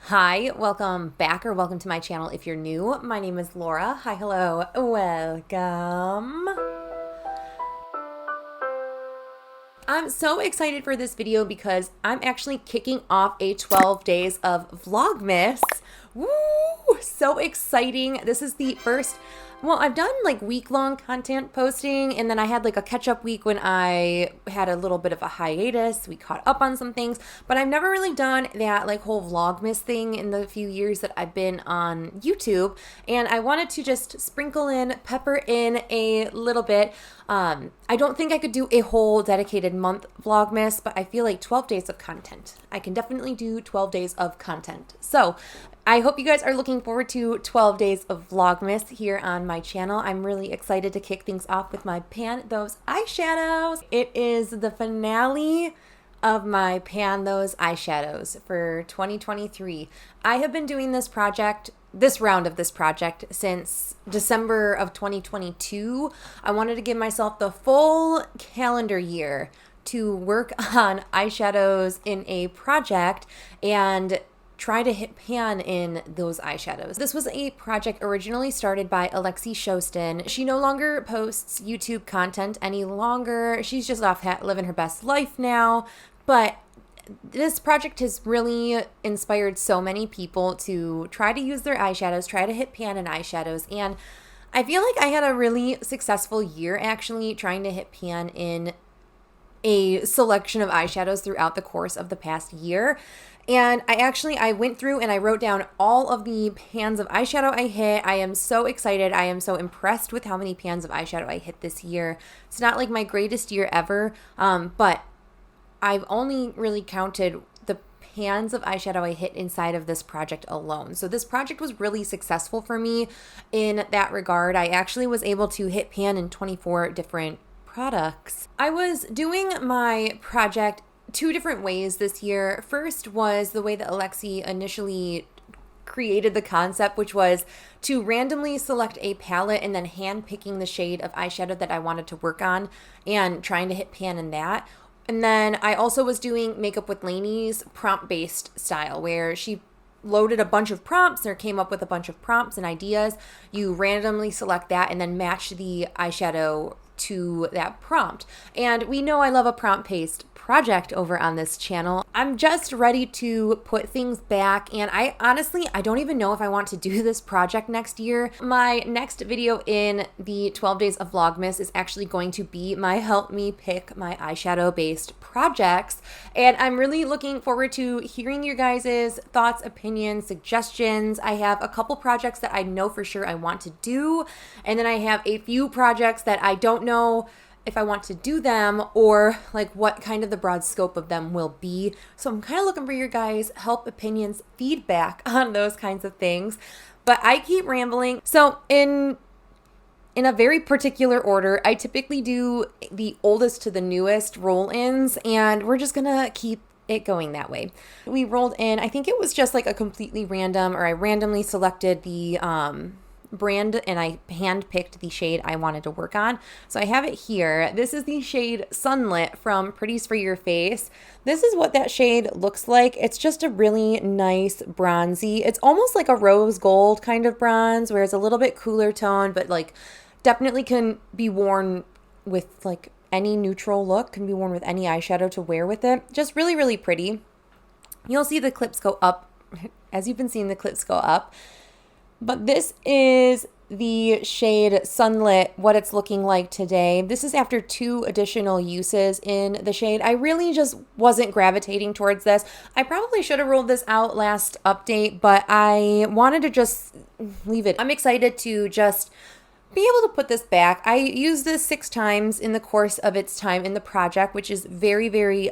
Hi, welcome back or welcome to my channel if you're new. My name is Laura. Hi, hello, welcome. I'm so excited for this video because I'm actually kicking off a 12 days of Vlogmas. Woo! So exciting. This is the first, well, I've done like week-long content posting, and then I had like a catch-up week when I had a little bit of a hiatus. We caught up on some things, but I've never really done that like whole Vlogmas thing in the few years that I've been on YouTube, and I wanted to just sprinkle in, pepper in a little bit. I don't think I could do a whole dedicated month Vlogmas, but I feel like 12 days of content. I can definitely do 12 days of content. So I hope you guys are looking forward to 12 days of Vlogmas here on my channel. I'm really excited to kick things off with my Pan Those Eyeshadows. It is the finale of my Pan Those Eyeshadows for 2023. I have been doing this round of this project since December of 2022. I wanted to give myself the full calendar year to work on eyeshadows in a project and try to hit pan in those eyeshadows. This was a project originally started by 𝙍𝙬𝙘𝙚 She no longer posts YouTube content any longer. She's just off living her best life now. But this project has really inspired so many people to try to use their eyeshadows, try to hit pan in eyeshadows. And I feel like I had a really successful year actually trying to hit pan in a selection of eyeshadows throughout the course of the past year. And I went through and I wrote down all of the pans of eyeshadow I hit. I am so excited. I am so impressed with how many pans of eyeshadow I hit this year. It's not like my greatest year ever, but I've only really counted the pans of eyeshadow I hit inside of this project alone. So this project was really successful for me in that regard. I actually was able to hit pan in 24 different products. I was doing my project two different ways this year. First was the way that Looxi initially created the concept, which was to randomly select a palette and then hand picking the shade of eyeshadow that I wanted to work on and trying to hit pan in that. And then I also was doing Makeup with Lainey's prompt-based style, where she loaded a bunch of prompts or came up with a bunch of prompts and ideas. You randomly select that and then match the eyeshadow to that prompt. And we know I love a prompt-based project over on this channel. I'm just ready to put things back, and I don't even know if I want to do this project next year. My next video in the 12 days of Vlogmas is actually going to be my help me pick my eyeshadow based projects, and I'm really looking forward to hearing your guys' thoughts, opinions, suggestions. I have a couple projects that I know for sure I want to do, and then I have a few projects that I don't know if I want to do them or like what kind of the broad scope of them will be. So I'm kind of looking for your guys' help, opinions, feedback on those kinds of things. But I keep rambling. So in a very particular order, I typically do the oldest to the newest roll-ins, and we're just gonna keep it going that way. We rolled in, I think it was just like a completely random, or I randomly selected the brand and I hand-picked the shade I wanted to work on. So I have it here. This is the shade Sunlit from Pretties for Your Face. This is what that shade looks like. It's just a really nice bronzy. It's almost like a rose gold kind of bronze, where it's a little bit cooler tone, but like definitely can be worn with like any neutral look, can be worn with any eyeshadow to wear with it. Just really, really pretty. You'll see the clips go up as you've been seeing the clips go up. But this is the shade Sunlit, what it's looking like today. This is after 2 additional uses in the shade. I really just wasn't gravitating towards this. I probably should have rolled this out last update, but I wanted to just leave it. I'm excited to just be able to put this back. I used this 6 times in the course of its time in the project, which is very, very,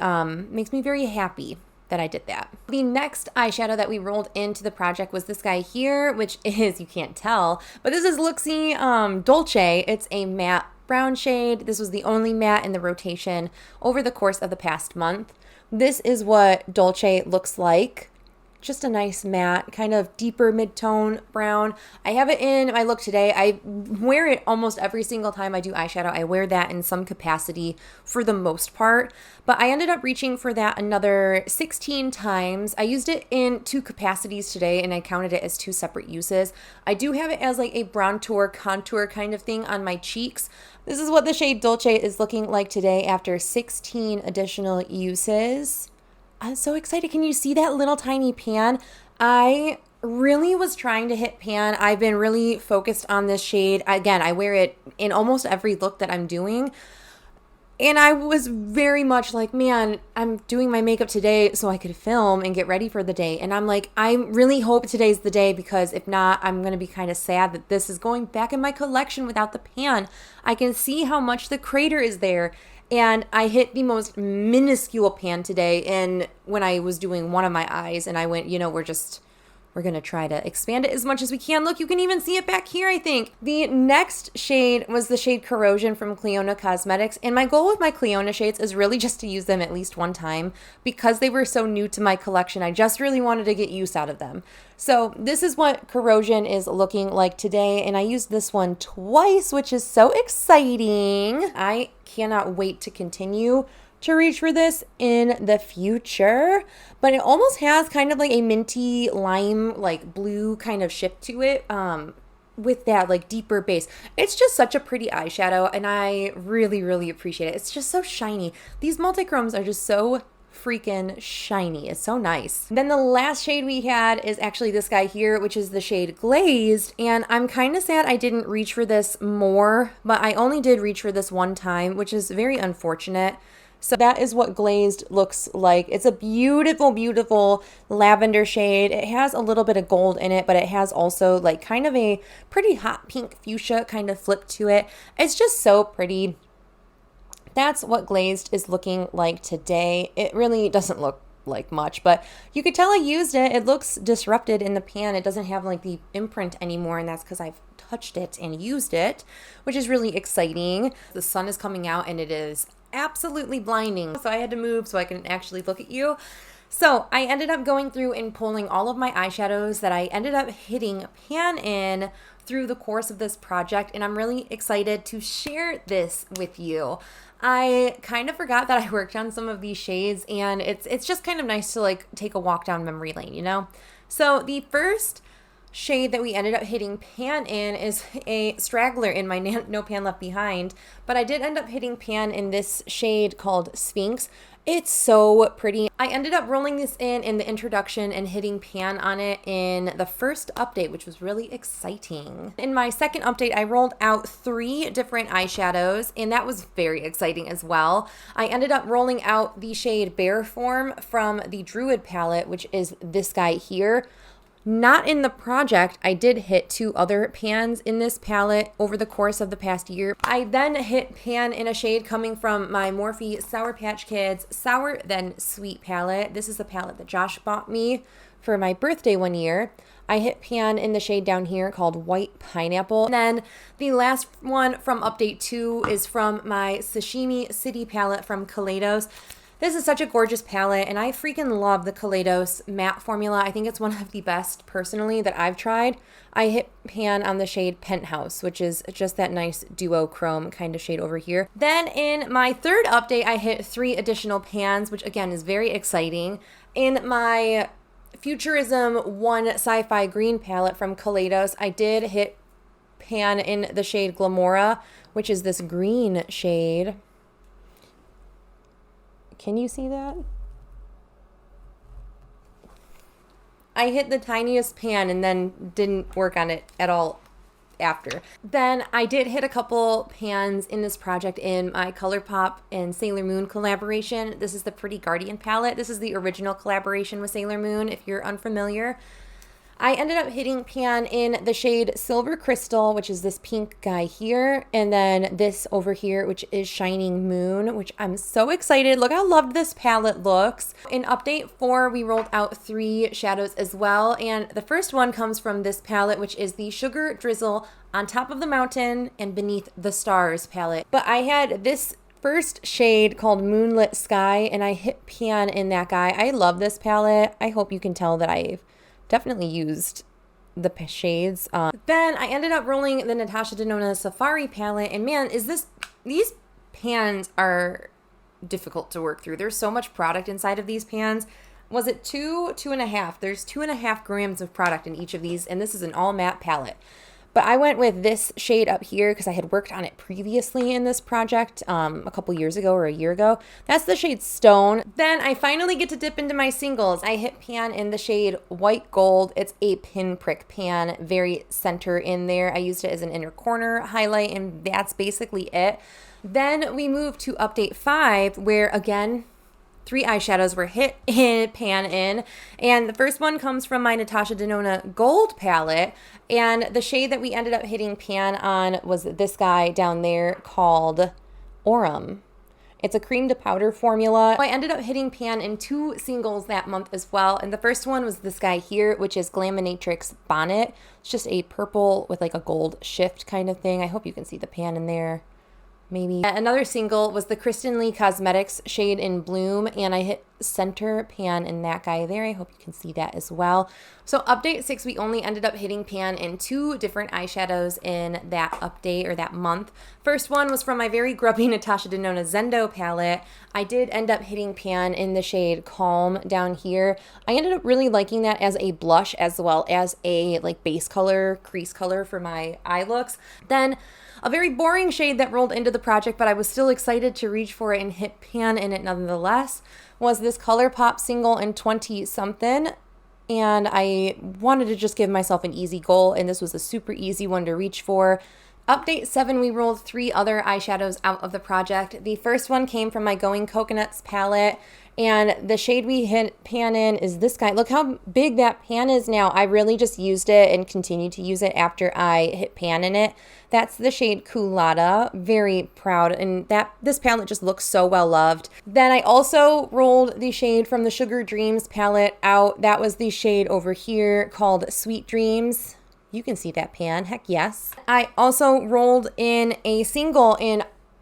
makes me very happy that I did that. The next eyeshadow that we rolled into the project was this guy here, which is, you can't tell, but this is Looxi Dolce. It's a matte brown shade. This was the only matte in the rotation over the course of the past month. This is what Dolce looks like just a nice matte, kind of deeper mid-tone brown. I have it in my look today. I wear it almost every single time I do eyeshadow. I wear that in some capacity for the most part, but I ended up reaching for that another 16 times. I used it in 2 capacities today, and I counted it as 2 separate uses. I do have it as like a brown contour kind of thing on my cheeks. This is what the shade Dolce is looking like today after 16 additional uses. I'm so excited. Can you see that little tiny pan? I really was trying to hit pan. I've been really focused on this shade. Again, I wear it in almost every look that I'm doing. And I was very much like, man, I'm doing my makeup today so I could film and get ready for the day. And I'm like, I really hope today's the day, because if not, I'm going to be kind of sad that this is going back in my collection without the pan. I can see how much the crater is there. And I hit the most minuscule pan today, and when I was doing one of my eyes, and I went, you know, we're going to try to expand it as much as we can. Look, you can even see it back here, I think. The next shade was the shade Corrosion from Clionadh Cosmetics. And my goal with my Clionadh shades is really just to use them at least one time. Because they were so new to my collection, I just really wanted to get use out of them. So this is what Corrosion is looking like today. And I used this one twice, which is so exciting. I cannot wait to continue to reach for this in the future, but it almost has kind of like a minty lime, like blue kind of shift to it, with that like deeper base. It's just such a pretty eyeshadow, and I really, really appreciate it. It's just so shiny. These multichromes are just so freaking shiny. It's so nice. Then the last shade we had is actually this guy here, which is the shade Glazed, and I'm kind of sad I didn't reach for this more, but I only did reach for this one time, which is very unfortunate. So that is what Glazed looks like. It's a beautiful, beautiful lavender shade. It has a little bit of gold in it, but it has also like kind of a pretty hot pink fuchsia kind of flip to it. It's just so pretty. That's what Glazed is looking like today. It really doesn't look like much, but you could tell I used it. It looks disrupted in the pan. It doesn't have like the imprint anymore, and that's because I've touched it and used it, which is really exciting. The sun is coming out, and it is absolutely blinding, so I had to move so I can actually look at you. So I ended up going through and pulling all of my eyeshadows that I ended up hitting pan in through the course of this project, and I'm really excited to share this with you. I kind of forgot that I worked on some of these shades, and it's just kind of nice to like take a walk down memory lane, you know? So the first shade that we ended up hitting pan in is a straggler in my No Pan Left Behind, but I did end up hitting pan in this shade called Sphinx. It's so pretty. I ended up rolling this in the introduction and hitting pan on it in the first update, which was really exciting. In my second update, I rolled out 3 different eyeshadows, and that was very exciting as well. I ended up rolling out the shade Bare Form from the Druid palette, which is this guy here. Not in the project. I did hit 2 other pans in this palette over the course of the past year. I then hit pan in a shade coming from my Morphe Sour Patch Kids Sour Then Sweet palette. This is the palette that Josh bought me for my birthday one year. I hit pan in the shade down here called White Pineapple. And then the last one from update 2 is from my Sashimi City palette from Eyeshadows. This is such a gorgeous palette, and I freaking love the Eyeshadows matte formula. I think it's one of the best, personally, that I've tried. I hit pan on the shade Penthouse, which is just that nice duochrome kind of shade over here. Then in my third update, I hit 3 additional pans, which again is very exciting. In my Futurism 1 Sci-Fi Green palette from Eyeshadows, I did hit pan in the shade Glamora, which is this green shade. Can you see that? I hit the tiniest pan and then didn't work on it at all after. Then I did hit a couple pans in this project in my Colourpop and Sailor Moon collaboration. This is the Pretty Guardian palette. This is the original collaboration with Sailor Moon, if you're unfamiliar. I ended up hitting pan in the shade Silver Crystal, which is this pink guy here, and then this over here, which is Shining Moon, which I'm so excited. Look how loved this palette looks. In update 4, we rolled out 3 shadows as well, and the first one comes from this palette, which is the Sugar Drizzle On Top of the Mountain and Beneath the Stars palette. But I had this first shade called Moonlit Sky, and I hit pan in that guy. I love this palette. I hope you can tell that I've definitely used the shades. Then I ended up rolling the Natasha Denona Safari palette, and man, these pans are difficult to work through. There's so much product inside of these pans. Was it 2.5? There's 2.5 grams of product in each of these, and this is an all matte palette. But I went with this shade up here because I had worked on it previously in this project a couple years ago or a year ago. That's the shade Stone. Then I finally get to dip into my singles. I hit pan in the shade White Gold. It's a pinprick pan, very center in there. I used it as an inner corner highlight, and that's basically it. Then we moved to update 5, where again, 3 eyeshadows were hit in, pan in, and the first one comes from my Natasha Denona Gold palette, and the shade that we ended up hitting pan on was this guy down there called Aurum. It's a cream to powder formula. I ended up hitting pan in 2 singles that month as well, and the first one was this guy here, which is Glaminatrix Bonnet. It's just a purple with like a gold shift kind of thing. I hope you can see the pan in there. Maybe. Another single was the Kristen Lee Cosmetics shade in Bloom, and I hit center pan in that guy there. I hope you can see that as well. So update 6, we only ended up hitting pan in 2 different eyeshadows in that update or that month. First one was from my very grubby Natasha Denona 𝙠𝙨 palette. I did end up hitting pan in the shade Calm down here. I ended up really liking that as a blush as well as a like base color, crease color for my eye looks. Then a very boring shade that rolled into the project, but I was still excited to reach for it and hit pan in it nonetheless, was this Colourpop single in 20-something. And I wanted to just give myself an easy goal, and this was a super easy one to reach for. Update 7, we rolled 3 other eyeshadows out of the project. The first one came from my Going Coconuts palette, and the shade we hit pan in is this guy. Look how big that pan is now. I really just used it and continued to use it after I hit pan in it. That's the shade Culotta. Very proud, and this palette just looks so well loved. Then I also rolled the shade from the Sugar Dreams palette out. That was the shade over here called Sweet Dreams. You can see that pan, heck yes. I also rolled in a single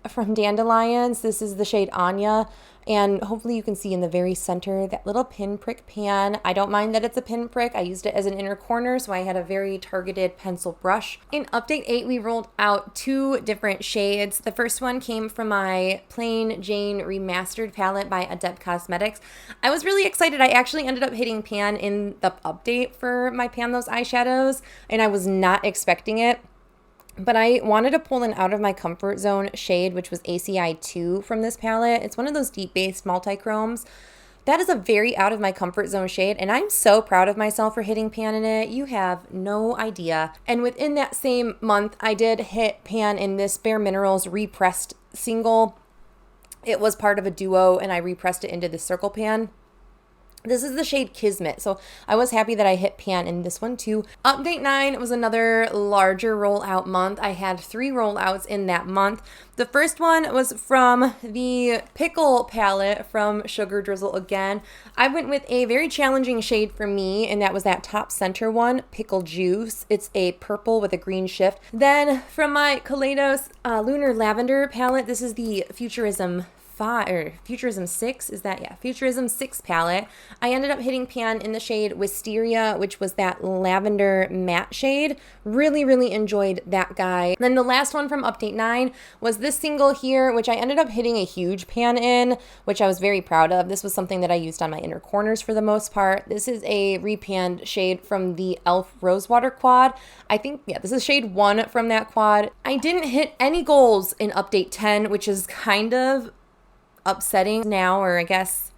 from Dandelions. This is the shade Anya, and hopefully you can see in the very center that little pinprick pan. I don't mind that it's a pinprick. I used it as an inner corner, so I had a very targeted pencil brush. In update 8, we rolled out 2 different shades. The first one came from my Plain Jane Remastered palette by Adept Cosmetics. I was really excited. I actually ended up hitting pan in the update for my Pan Those eyeshadows, and I was not expecting it. But I wanted to pull an out of my comfort zone shade, which was ACI 2 from this palette. It's one of those deep-based multi-chromes. That is a very out of my comfort zone shade, and I'm so proud of myself for hitting pan in it. You have no idea. And within that same month, I did hit pan in this bareMinerals repressed single. It was part of a duo, and I repressed it into the circle pan. This is the shade Kismet, so I was happy that I hit pan in this one too. Update 9 was another larger rollout month. I had 3 rollouts in that month. The first one was from the Pickle palette from Sugar Drizzle again. I went with a very challenging shade for me, and that was that top center one, Pickle Juice. It's a purple with a green shift. Then from my Kaleidos Lunar Lavender palette, this is the Futurism 6, is that? Yeah, Futurism 6 palette. I ended up hitting pan in the shade Wisteria, which was that lavender matte shade. Really, really enjoyed that guy. Then the last one from Update 9 was this single here, which I ended up hitting a huge pan in, which I was very proud of. This was something that I used on my inner corners for the most part. This is a repanned shade from the e.l.f. Rosewater quad. I think, yeah, this is shade 1 from that quad. I didn't hit any goals in Update 10, which is kind of upsetting now, or I guess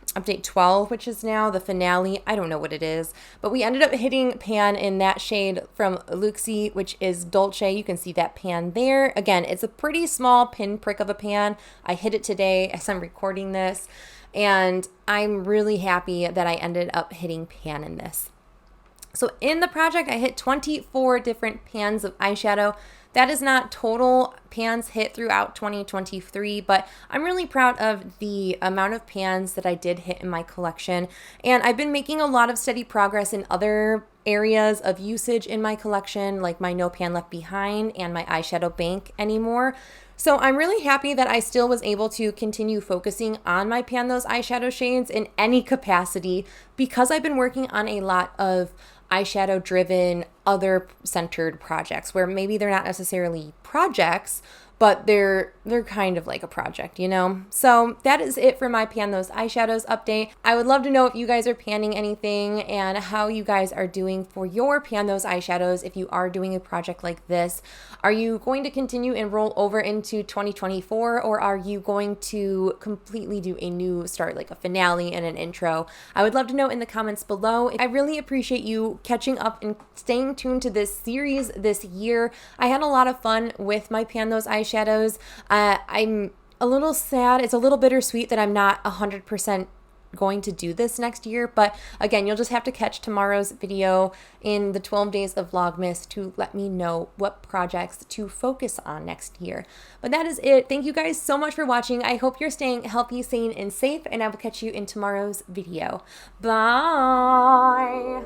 update 12, which is now the finale. I don't know what it is, but we ended up hitting pan in that shade from Looxi, which is Dolce. You can see that pan there. Again, it's a pretty small pinprick of a pan. I hit it today as I'm recording this, and I'm really happy that I ended up hitting pan in this. So in the project, I hit 24 different pans of eyeshadow. That is not total pans hit throughout 2023, but I'm really proud of the amount of pans that I did hit in my collection. And I've been making a lot of steady progress in other areas of usage in my collection, like my No Pan Left Behind and my eyeshadow bank anymore. So I'm really happy that I still was able to continue focusing on my Pan Those eyeshadow shades in any capacity, because I've been working on a lot of eyeshadow driven, other centered projects where maybe they're not necessarily projects, but they're kind of like a project, you know? So that is it for my Pan Those eyeshadows update. I would love to know if you guys are panning anything and how you guys are doing for your Pan Those eyeshadows if you are doing a project like this. Are you going to continue and roll over into 2024, or are you going to completely do a new start, like a finale and an intro? I would love to know in the comments below. I really appreciate you catching up and staying tuned to this series this year. I had a lot of fun with my Pan Those eyeshadows. I'm a little sad. It's a little bittersweet that I'm not 100% going to do this next year, but again, you'll just have to catch tomorrow's video in the 12 days of Vlogmas to let me know what projects to focus on next year. But that is it. Thank you guys so much for watching. I hope you're staying healthy, sane, and safe, and I will catch you in tomorrow's video. Bye!